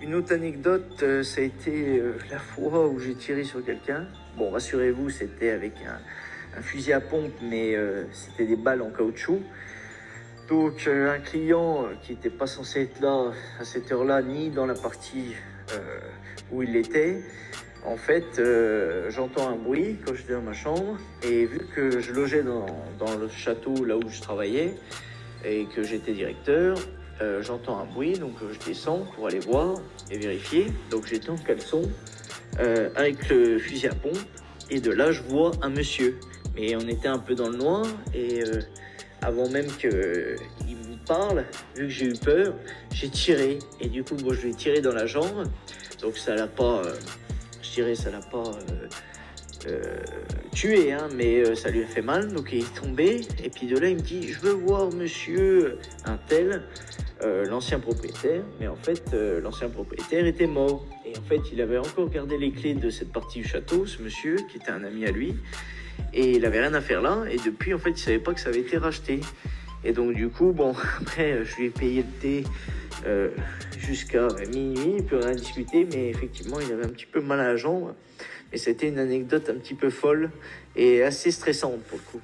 Une autre anecdote, ça a été la fois où j'ai tiré sur quelqu'un. Bon, rassurez-vous, c'était avec un fusil à pompe, mais c'était des balles en caoutchouc. Donc un client qui n'était pas censé être là à cette heure-là, ni dans la partie où il était. En fait, j'entends un bruit quand j'étais dans ma chambre, et vu que je logeais dans le château là où je travaillais et que j'étais directeur, j'entends un bruit, donc je descends pour aller voir et vérifier. Donc j'étais en caleçon avec le fusil à pompe, et de là je vois un monsieur. Mais on était un peu dans le noir, et avant même qu'il me parle, vu que j'ai eu peur, j'ai tiré. Et du coup, bon, je lui ai tiré dans la jambe, donc ça l'a pas, je dirais, ça l'a pas tué, hein, mais ça lui a fait mal, donc il est tombé. Et puis de là, il me dit, je veux voir monsieur un tel, l'ancien propriétaire. Mais en fait, l'ancien propriétaire était mort. Et en fait, il avait encore gardé les clés de cette partie du château, ce monsieur, qui était un ami à lui. Et il avait rien à faire là. Et depuis, en fait, il savait pas que ça avait été racheté. Et donc, du coup, bon, après, je lui ai payé le thé jusqu'à minuit, plus rien discuter. Mais effectivement, il avait un petit peu mal à la jambe. Mais c'était une anecdote un petit peu folle et assez stressante pour le coup.